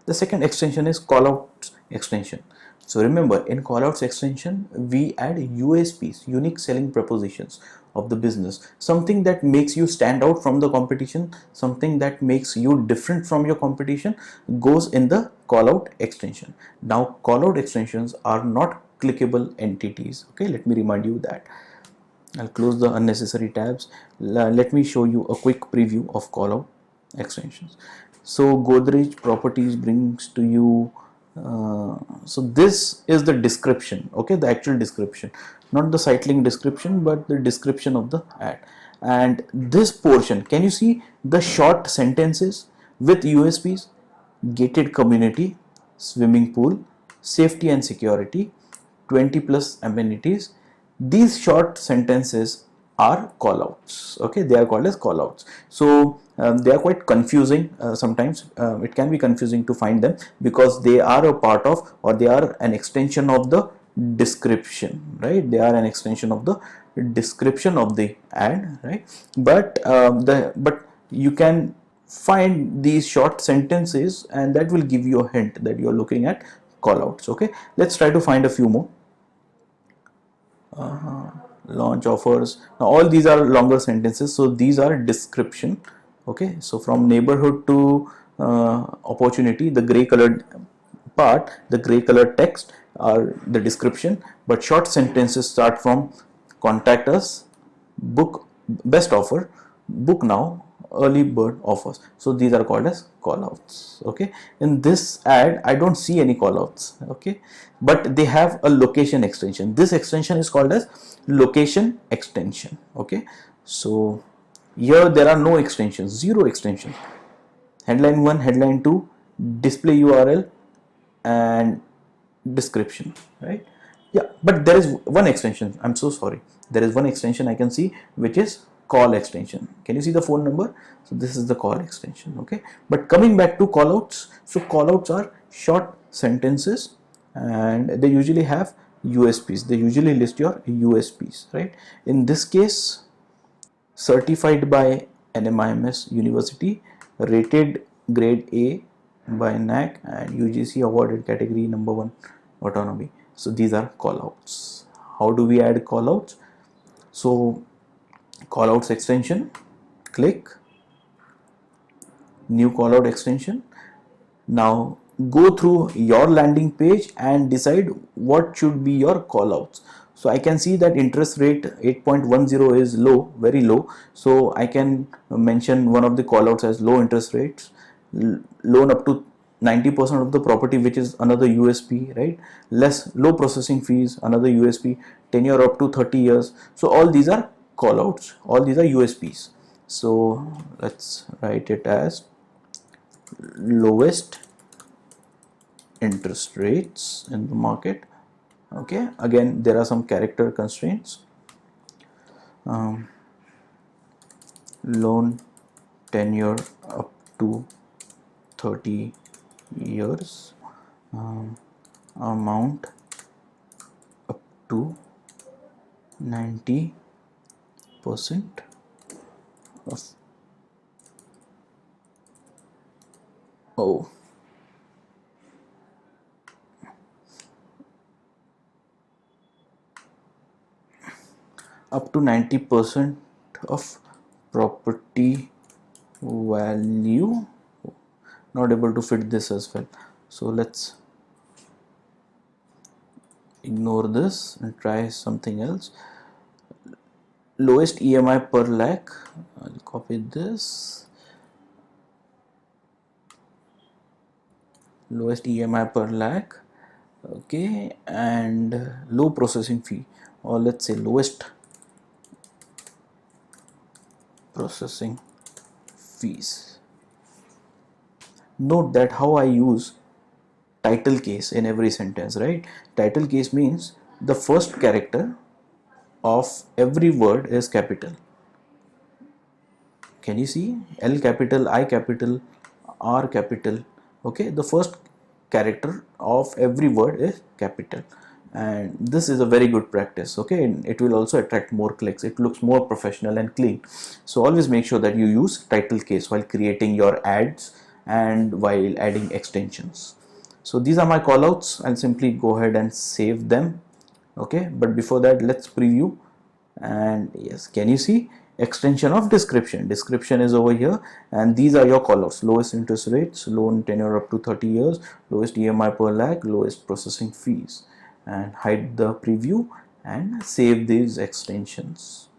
The second extension is callouts extension. So remember, in callouts extension, we add USPs, unique selling propositions of the business, something that makes you stand out from the competition, something that makes you different from your competition goes in the callout extension. Now, callout extensions are not clickable entities. Okay, let me remind you that. I'll close the unnecessary tabs. Let me show you a quick preview of callout extensions. So Godrej properties brings to you, so this is the description, okay, the actual description, not the site link description, but the description of the ad. And this portion, can you see the short sentences with USPs? Gated community, swimming pool, safety and security, 20 plus amenities. These short sentences are callouts. Okay, they are called as callouts. So they are quite confusing sometimes. It can be confusing to find them because they are a part of, or they are an extension of the description, right? They are an extension of the description of the ad, right? But you can find these short sentences, and that will give you a hint that you are looking at callouts. Okay, let's try to find a few more. Launch offers. Now all these are longer sentences, so these are description. Okay, so from neighborhood to opportunity, the gray colored part, the gray colored text are the description, but short sentences start from contact us, book, best offer, book now, early bird offers. So these are called as callouts. Okay, in this ad I don't see any callouts. Okay, but they have a location extension. This extension is called as location extension. Okay, so here there are no extensions, zero extension. Headline 1, headline 2, display URL and description, right? Yeah, but there is one extension, I'm so sorry, there is one extension I can see, which is call extension. Can you see the phone number? So this is the call extension. Okay, but coming back to callouts, so callouts are short sentences and they usually have USPs. They usually list your USPs, right? In this case, certified by NMIMS University, rated grade A by NAC, and UGC awarded category number 1 autonomy. So these are callouts. How do we add callouts? So callouts extension, click new callout extension. Now go through your landing page and decide what should be your callouts. So I can see that interest rate 8.10 is low, very low. So I can mention one of the callouts as low interest rates, loan up to 90% of the property, which is another USP, right? Low processing fees, another USP, tenure up to 30 years. So all these are callouts, all these are USPs. So let's write it as lowest interest rates in the market. Okay, again there are some character constraints. Loan tenure up to 30 years, amount up to 90% of up to 90% of property value. Not able to fit this as well, so let's ignore this and try something else. Lowest EMI per lakh, I'll copy this, lowest EMI per lakh. Okay, and low processing fee, or let's say lowest processing fees. Note that how I use title case in every sentence, right? Title case means the first character of every word is capital. Can you see? L capital, I capital, R capital. Okay, the first character of every word is capital, and this is a very good practice. Okay, and it will also attract more clicks. It looks more professional and clean. So always make sure that you use title case while creating your ads and while adding extensions. So these are my callouts. I'll simply go ahead and save them. Okay, but before that, let's preview. And yes, can you see extension of description? Description is over here, and these are your callouts: lowest interest rates, loan tenure up to 30 years, lowest EMI per lakh, lowest processing fees. And hide the preview and save these extensions.